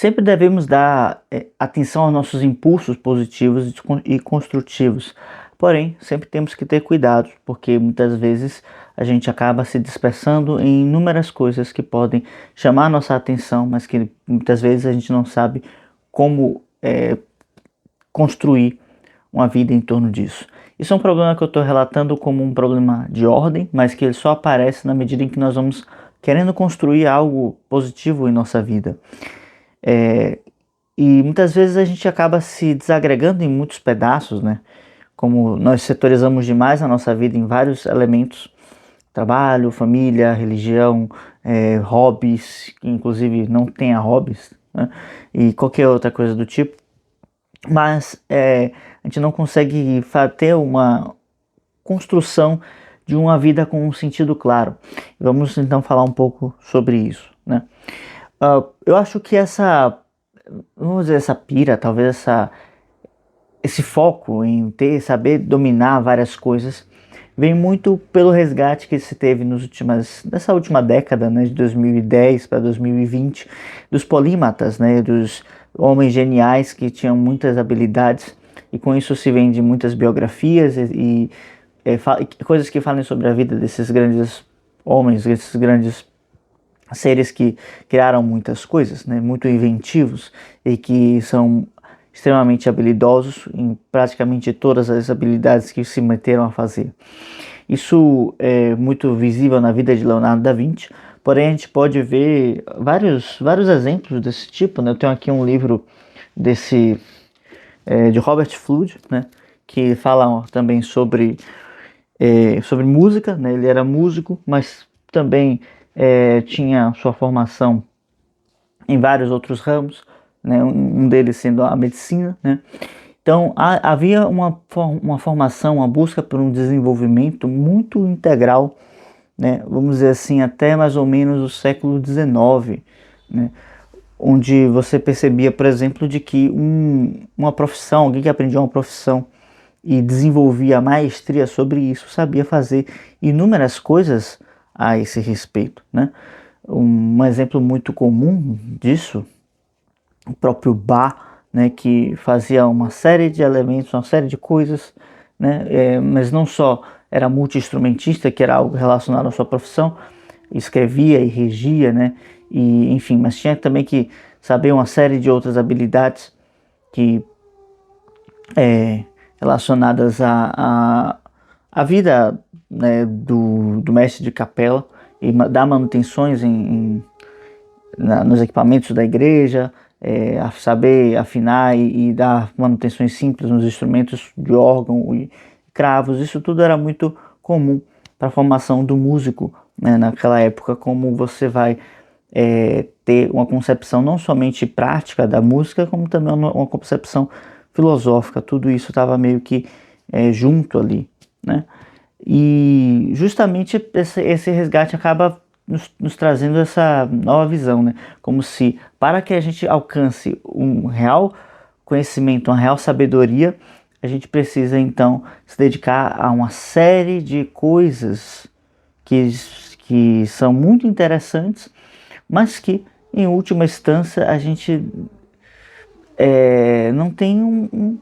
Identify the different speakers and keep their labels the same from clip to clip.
Speaker 1: Sempre devemos dar atenção aos nossos impulsos positivos e construtivos. Porém, sempre temos que ter cuidado, porque muitas vezes a gente acaba se dispersando em inúmeras coisas que podem chamar nossa atenção, mas que muitas vezes a gente não sabe como construir uma vida em torno disso. Isso é um problema que eu estou relatando como um problema de ordem, mas que ele só aparece na medida em que nós vamos querendo construir algo positivo em nossa vida. E muitas vezes a gente acaba se desagregando em muitos pedaços, né? Como nós setorizamos demais a nossa vida em vários elementos: trabalho, família, religião, hobbies, que inclusive não tenha hobbies, né? E qualquer outra coisa do tipo. Mas a gente não consegue ter uma construção de uma vida com um sentido claro. Vamos então falar um pouco sobre isso, né? Eu acho que vamos dizer, essa pira, talvez esse foco em saber dominar várias coisas, vem muito pelo resgate que se teve nessa última década, né, de 2010 para 2020, dos polímatas, né, dos homens geniais que tinham muitas habilidades, e com isso se vende muitas biografias e coisas que falem sobre a vida desses grandes homens, desses grandes seres que criaram muitas coisas, né, muito inventivos, e que são extremamente habilidosos em praticamente todas as habilidades que se meteram a fazer. Isso é muito visível na vida de Leonardo da Vinci, porém a gente pode ver vários exemplos desse tipo, né? Eu tenho aqui um livro de Robert Fludd, né, que fala também sobre música, né? Ele era músico, mas também tinha sua formação em vários outros ramos, né? Um deles sendo a medicina, né? Então havia uma formação, uma busca por um desenvolvimento muito integral, né? Vamos dizer assim, até mais ou menos o século XIX, né? Onde você percebia, por exemplo, de que uma profissão, alguém que aprendia uma profissão e desenvolvia maestria sobre isso, sabia fazer inúmeras coisas a esse respeito, né? Um exemplo muito comum disso, o próprio Bach, né, que fazia uma série de elementos, uma série de coisas, né, mas não só era multi-instrumentista, que era algo relacionado à sua profissão, escrevia e regia, né, e, enfim, mas tinha também que saber uma série de outras habilidades que relacionadas à vida, né, do mestre de capela, e dar manutenções nos equipamentos da igreja, a saber afinar e dar manutenções simples nos instrumentos de órgão e cravos. Isso tudo era muito comum para a formação do músico, né, naquela época, como você vai ter uma concepção não somente prática da música, como também uma concepção filosófica. Tudo isso estava meio que junto ali, né? E justamente esse resgate acaba nos trazendo essa nova visão, né? Como se, para que a gente alcance um real conhecimento, uma real sabedoria, a gente precisa então se dedicar a uma série de coisas que são muito interessantes, mas que em última instância a gente não tem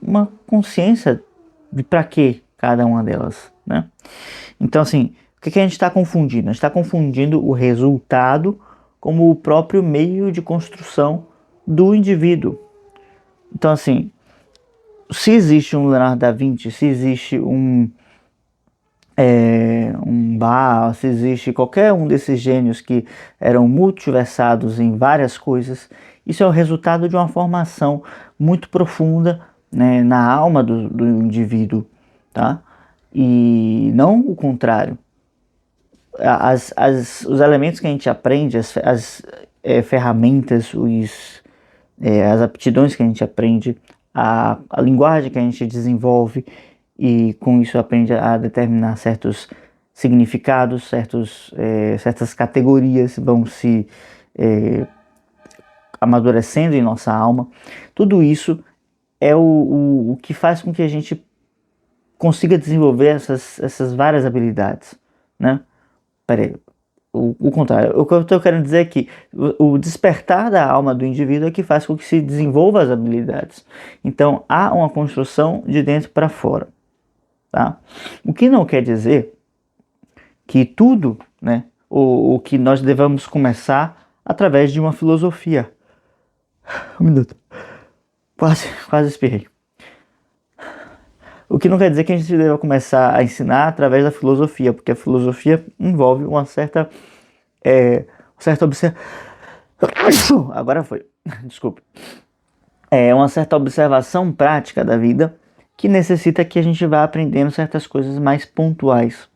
Speaker 1: uma consciência de para que cada uma delas, né? Então, assim, o que a gente está confundindo? A gente está confundindo o resultado como o próprio meio de construção do indivíduo. Então, assim, se existe um Leonardo da Vinci, se existe um Bach, se existe qualquer um desses gênios que eram multiversados em várias coisas, isso é o resultado de uma formação muito profunda, né, na alma do indivíduo, tá? E não o contrário. Os elementos que a gente aprende, as ferramentas, as aptidões que a gente aprende, a linguagem que a gente desenvolve, e com isso aprende a determinar certos significados, certas categorias vão se amadurecendo em nossa alma. Tudo isso é o que faz com que a gente consiga desenvolver essas várias habilidades, né? Peraí, o contrário. O que eu estou querendo dizer é que o despertar da alma do indivíduo é que faz com que se desenvolva as habilidades. Então, há uma construção de dentro para fora, tá? O que não quer dizer que tudo, né, o que nós devemos começar através de uma filosofia. Um minuto. Quase espirrei. O que não quer dizer que a gente deva começar a ensinar através da filosofia, porque a filosofia envolve uma certa Agora foi. Desculpe. É uma certa observação prática da vida que necessita que a gente vá aprendendo certas coisas mais pontuais.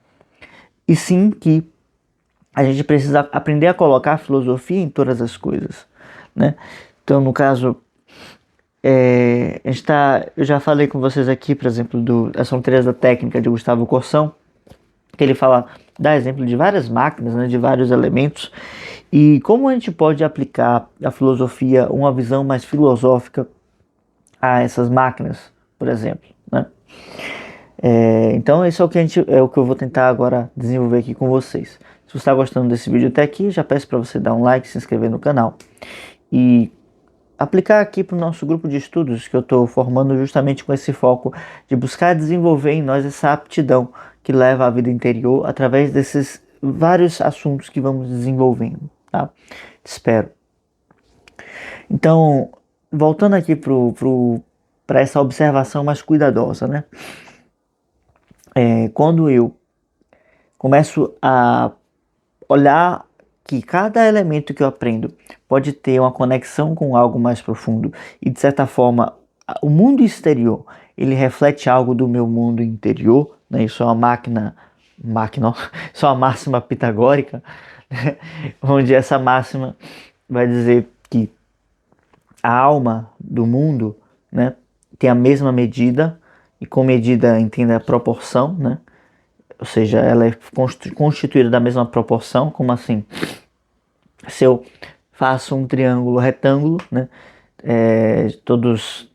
Speaker 1: E sim que a gente precisa aprender a colocar a filosofia em todas as coisas, né? Então, no caso, eu já falei com vocês aqui, por exemplo, das fronteiras da técnica de Gustavo Corsão, que ele dá exemplo de várias máquinas, né, de vários elementos, e como a gente pode aplicar a filosofia, uma visão mais filosófica a essas máquinas, por exemplo, né? Então isso é o que eu vou tentar agora desenvolver aqui com vocês. Se você está gostando desse vídeo até aqui, já peço para você dar um like, se inscrever no canal e aplicar aqui para o nosso grupo de estudos que eu estou formando justamente com esse foco de buscar desenvolver em nós essa aptidão que leva à vida interior através desses vários assuntos que vamos desenvolvendo, tá? Espero. Então, voltando aqui para essa observação mais cuidadosa, né? Quando eu começo a olhar que cada elemento que eu aprendo pode ter uma conexão com algo mais profundo e de certa forma o mundo exterior ele reflete algo do meu mundo interior, né? Isso é uma máquina, isso é uma máxima pitagórica, né? Onde essa máxima vai dizer que a alma do mundo, né, tem a mesma medida, e com medida entenda a proporção, né? Ou seja, ela é constituída da mesma proporção. Como assim? Se eu faço um triângulo retângulo, né, todos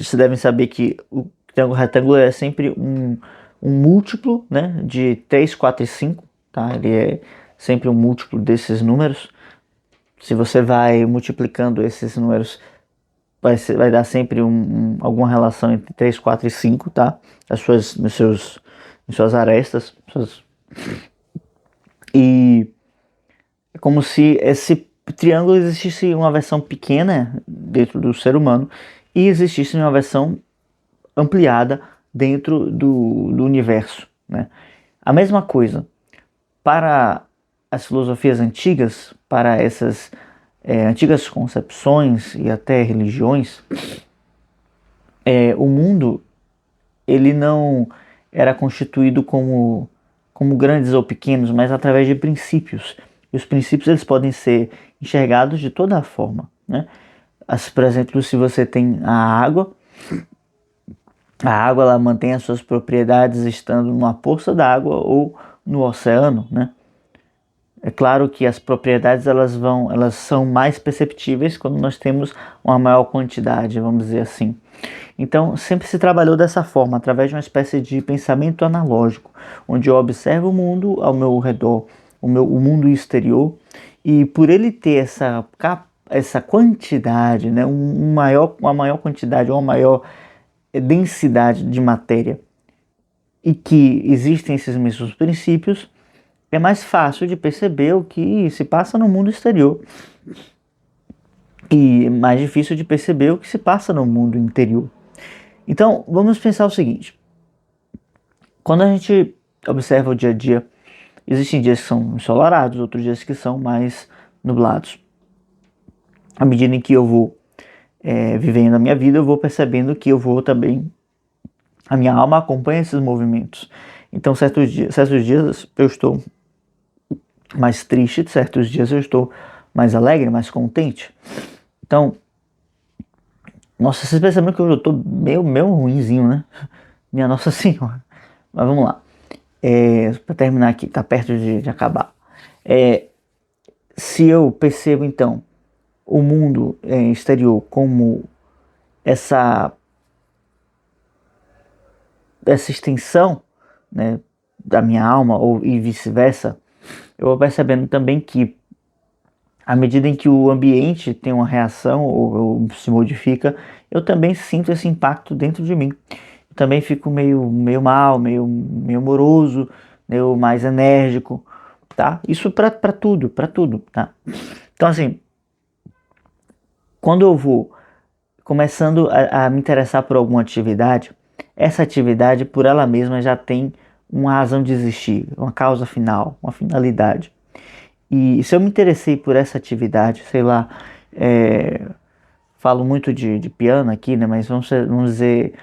Speaker 1: se devem saber que o triângulo retângulo é sempre um múltiplo, né, de 3, 4 e 5, tá? Ele é sempre um múltiplo desses números. Se você vai multiplicando esses números, vai dar sempre alguma relação entre 3, 4 e 5, tá? Em suas arestas. E é como se esse triângulo existisse uma versão pequena dentro do ser humano e existisse uma versão ampliada dentro do universo, né? A mesma coisa para as filosofias antigas, para essas antigas concepções e até religiões, o mundo ele não era constituído como grandes ou pequenos, mas através de princípios. E os princípios eles podem ser enxergados de toda a forma, né? Por exemplo, se você tem a água ela mantém as suas propriedades estando numa poça d'água ou no oceano, né? É claro que as propriedades elas são mais perceptíveis quando nós temos uma maior quantidade, vamos dizer assim. Então, sempre se trabalhou dessa forma, através de uma espécie de pensamento analógico, onde eu observo o mundo ao meu redor, o mundo exterior, e por ele ter essa quantidade, né, uma maior quantidade, uma maior densidade de matéria, e que existem esses mesmos princípios, é mais fácil de perceber o que se passa no mundo exterior e mais difícil de perceber o que se passa no mundo interior. Então, vamos pensar o seguinte: quando a gente observa o dia a dia, existem dias que são ensolarados, outros dias que são mais nublados. À medida em que eu vou vivendo a minha vida, eu vou percebendo que eu vou também, a minha alma acompanha esses movimentos. Então, certos dias eu estou mais triste, certos dias eu estou mais alegre, mais contente. Então, nossa, vocês percebem que eu estou meio ruinzinho, né? Minha Nossa Senhora. Mas vamos lá. Para terminar aqui, tá perto de acabar. Se eu percebo então o mundo exterior como essa extensão, né, da minha alma, e vice-versa, eu vou percebendo também que, à medida em que o ambiente tem uma reação ou se modifica, eu também sinto esse impacto dentro de mim. Eu também fico meio mal, meio moroso, meio mais enérgico, tá? Isso para tudo, tá? Então, assim, quando eu vou começando a me interessar por alguma atividade, essa atividade por ela mesma já tem uma razão de existir, uma causa final, uma finalidade. E se eu me interessei por essa atividade, sei lá, falo muito de piano aqui, né? Mas vamos dizer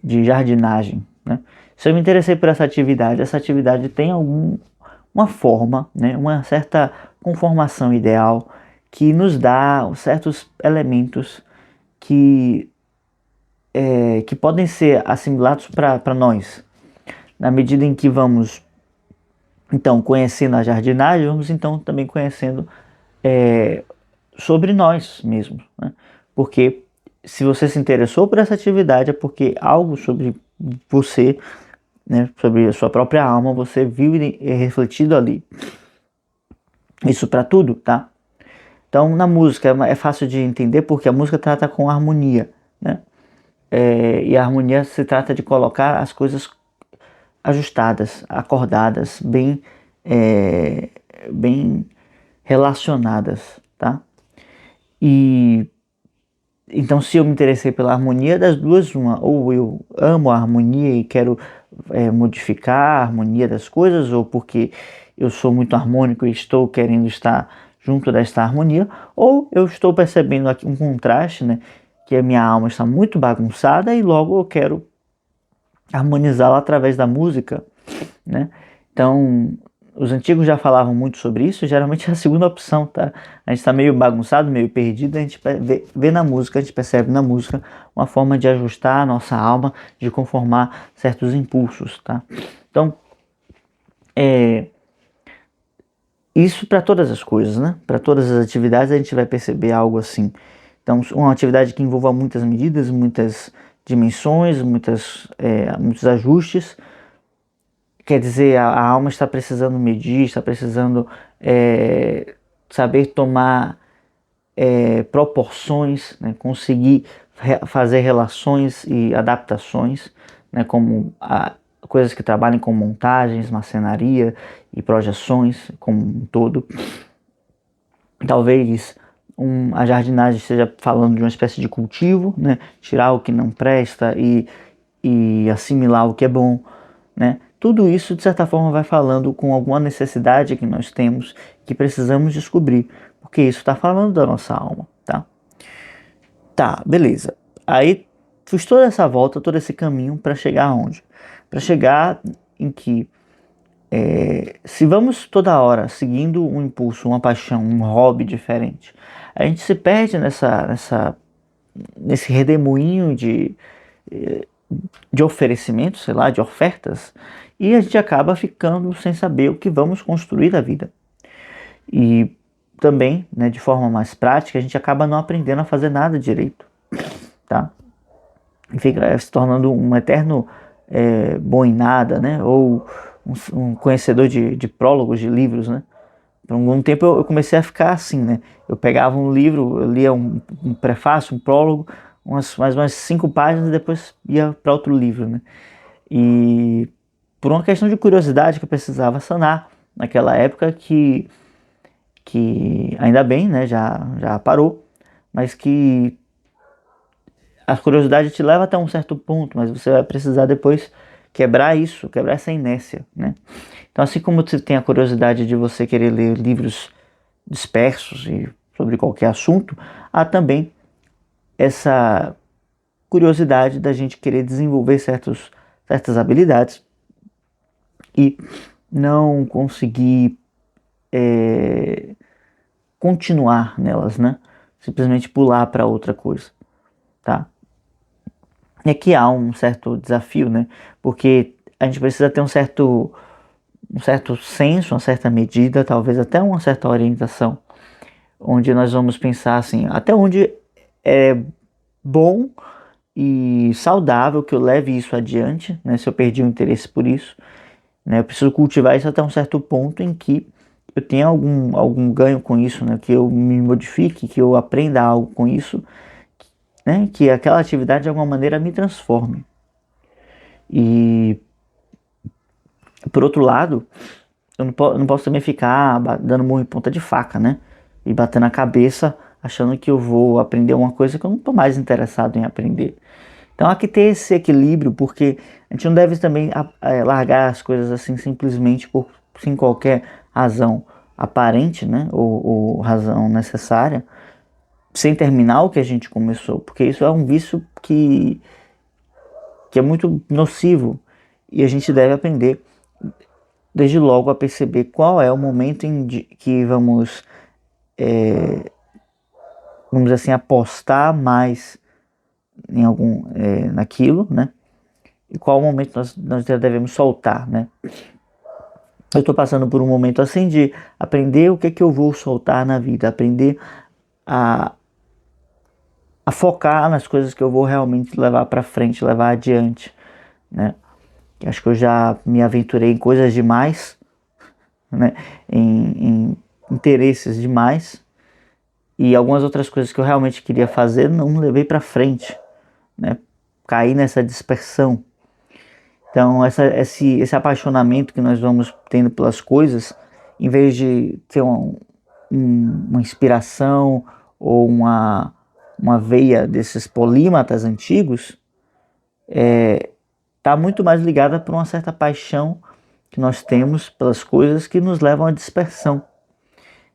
Speaker 1: de jardinagem, né? Se eu me interessei por essa atividade tem uma forma, né? Uma certa conformação ideal que nos dá certos elementos que, que podem ser assimilados para nós. Na medida em que vamos, então, conhecendo a jardinagem, vamos então também conhecendo sobre nós mesmos, né? Porque se você se interessou por essa atividade é porque algo sobre você, né, sobre a sua própria alma, você viu refletido ali. Isso para tudo, tá? Então, na música é fácil de entender porque a música trata com harmonia, né? E a harmonia se trata de colocar as coisas ajustadas, acordadas, bem relacionadas, tá? E então, se eu me interessei pela harmonia das duas, uma, ou eu amo a harmonia e quero modificar a harmonia das coisas, ou porque eu sou muito harmônico e estou querendo estar junto desta harmonia, ou eu estou percebendo aqui um contraste, né, que a minha alma está muito bagunçada e logo eu quero harmonizá-la através da música, né? Então, os antigos já falavam muito sobre isso, geralmente é a segunda opção, tá? A gente está meio bagunçado, meio perdido, a gente vê na música, a gente percebe na música uma forma de ajustar a nossa alma, de conformar certos impulsos, tá? Então, isso para todas as coisas, né? Para todas as atividades a gente vai perceber algo assim. Então, uma atividade que envolva muitas medidas, muitas dimensões, muitos ajustes, quer dizer, a alma está precisando medir, está precisando saber tomar proporções, né? Conseguir fazer relações e adaptações, né? Como coisas que trabalhem com montagens, marcenaria e projeções como um todo. Talvez a jardinagem esteja falando de uma espécie de cultivo, né? Tirar o que não presta e assimilar o que é bom, né? Tudo isso, de certa forma, vai falando com alguma necessidade que nós temos, que precisamos descobrir, porque isso está falando da nossa alma, tá? Tá, beleza. Aí fiz toda essa volta, todo esse caminho para chegar aonde? Para chegar em que se vamos toda hora seguindo um impulso, uma paixão, um hobby diferente, a gente se perde nesse redemoinho de oferecimentos, sei lá, de ofertas, e a gente acaba ficando sem saber o que vamos construir da vida. E também, né, de forma mais prática, a gente acaba não aprendendo a fazer nada direito, tá? E fica se tornando um eterno bom em nada, né? Ou um conhecedor de prólogos de livros, né? Por algum tempo eu comecei a ficar assim, né? Eu pegava um livro, eu lia um prefácio, um prólogo, mais umas 5 páginas e depois ia para outro livro, né? E por uma questão de curiosidade que eu precisava sanar naquela época que ainda bem, né? Já parou, mas que a curiosidade te leva até um certo ponto, mas você vai precisar depois quebrar isso, quebrar essa inércia, né? Então, assim como você tem a curiosidade de você querer ler livros dispersos e sobre qualquer assunto, há também essa curiosidade da gente querer desenvolver certas habilidades e não conseguir continuar nelas, né? Simplesmente pular para outra coisa, tá? E aqui há um certo desafio, né? Porque a gente precisa ter um certo senso, uma certa medida, talvez até uma certa orientação, onde nós vamos pensar assim, até onde é bom e saudável que eu leve isso adiante, né? Se eu perdi o interesse por isso, né? Eu preciso cultivar isso até um certo ponto em que eu tenha algum ganho com isso, né? Que eu me modifique, que eu aprenda algo com isso, né? Que aquela atividade de alguma maneira me transforme. E por outro lado, eu não posso também ficar dando murro em ponta de faca, né? E batendo a cabeça achando que eu vou aprender uma coisa que eu não estou mais interessado em aprender. Então há que ter esse equilíbrio, porque a gente não deve também largar as coisas assim simplesmente por sem qualquer razão aparente, né? Ou razão necessária, sem terminar o que a gente começou, porque isso é um vício que é muito nocivo e a gente deve aprender desde logo a perceber qual é o momento que vamos dizer assim, apostar mais em naquilo, né? E qual momento nós devemos soltar, né? Eu estou passando por um momento assim de aprender o que é que eu vou soltar na vida, aprender a, a focar nas coisas que eu vou realmente levar para frente, levar adiante, né? Acho que eu já me aventurei em coisas demais, né? Em interesses demais, e algumas outras coisas que eu realmente queria fazer não levei para frente, né? Caí nessa dispersão. Então, esse apaixonamento que nós vamos tendo pelas coisas, em vez de ter uma inspiração ou uma veia desses polímatas antigos, está muito mais ligada por uma certa paixão que nós temos pelas coisas que nos levam à dispersão.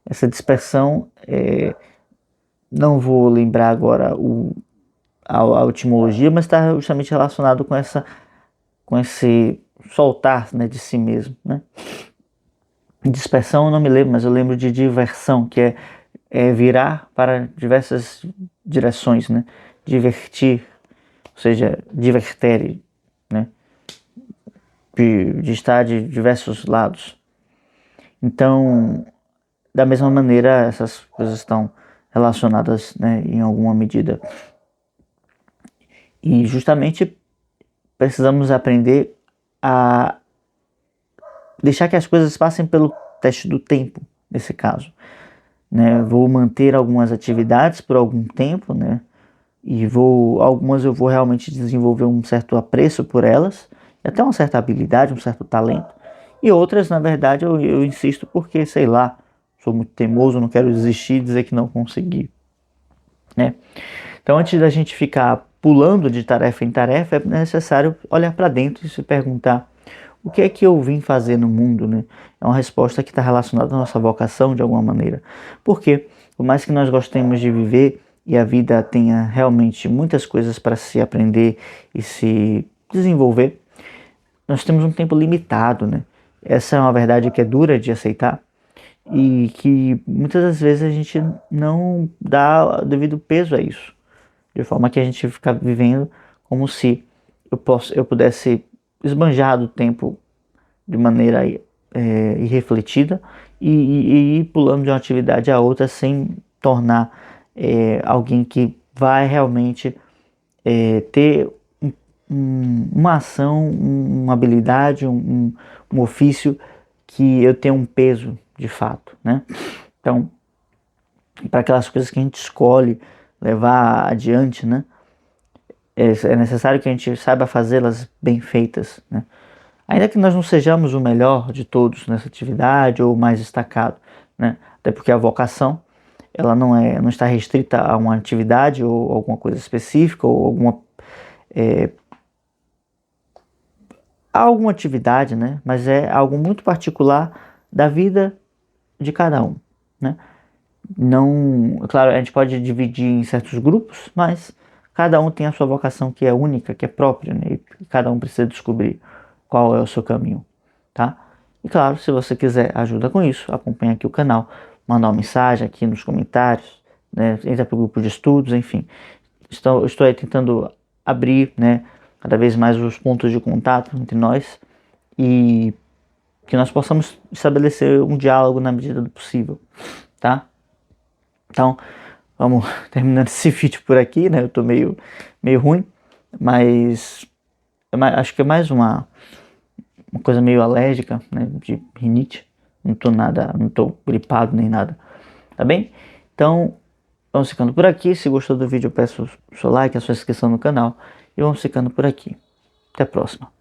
Speaker 1: Essa dispersão, não vou lembrar agora a etimologia, mas está justamente relacionado com esse soltar, né, de si mesmo, né? Dispersão eu não me lembro, mas eu lembro de diversão, que é virar para diversas direções, né? Divertir, ou seja, divertere, né? De estar de diversos lados. Então, da mesma maneira, essas coisas estão relacionadas, né, em alguma medida. E justamente precisamos aprender a deixar que as coisas passem pelo teste do tempo, nesse caso, né? Vou manter algumas atividades por algum tempo, né? E algumas eu vou realmente desenvolver um certo apreço por elas, e até uma certa habilidade, um certo talento. E outras, na verdade, eu insisto porque, sei lá, sou muito teimoso, não quero desistir e dizer que não consegui, né? Então, antes da gente ficar pulando de tarefa em tarefa, é necessário olhar para dentro e se perguntar: o que é que eu vim fazer no mundo, né? É uma resposta que está relacionada à nossa vocação de alguma maneira. Porque, por mais que nós gostemos de viver e a vida tenha realmente muitas coisas para se aprender e se desenvolver, nós temos um tempo limitado, né? Essa é uma verdade que é dura de aceitar e que muitas das vezes a gente não dá devido peso a isso, de forma que a gente fica vivendo como se eu pudesse esbanjar do tempo de maneira irrefletida e ir pulando de uma atividade a outra sem tornar alguém que vai realmente ter uma ação, uma habilidade, um ofício que eu tenha um peso de fato, né? Então, para aquelas coisas que a gente escolhe levar adiante, né? É necessário que a gente saiba fazê-las bem feitas, né? Ainda que nós não sejamos o melhor de todos nessa atividade ou o mais destacado, né? Até porque a vocação, ela não está restrita a uma atividade ou alguma coisa específica ou a alguma atividade, né? Mas é algo muito particular da vida de cada um, né? Não, claro, a gente pode dividir em certos grupos, mas cada um tem a sua vocação que é única, que é própria, né? E cada um precisa descobrir qual é o seu caminho, tá? E claro, se você quiser ajuda com isso, acompanha aqui o canal, manda uma mensagem aqui nos comentários, né? Entra para o grupo de estudos, enfim. Estou aí tentando abrir, né, cada vez mais os pontos de contato entre nós e que nós possamos estabelecer um diálogo na medida do possível, tá? Então, vamos terminando esse vídeo por aqui, né? Eu tô meio ruim, mas acho que é mais uma coisa meio alérgica, né, de rinite. Não tô gripado nem nada, tá bem? Então, vamos ficando por aqui. Se gostou do vídeo, eu peço o seu like, a sua inscrição no canal. E vamos ficando por aqui. Até a próxima.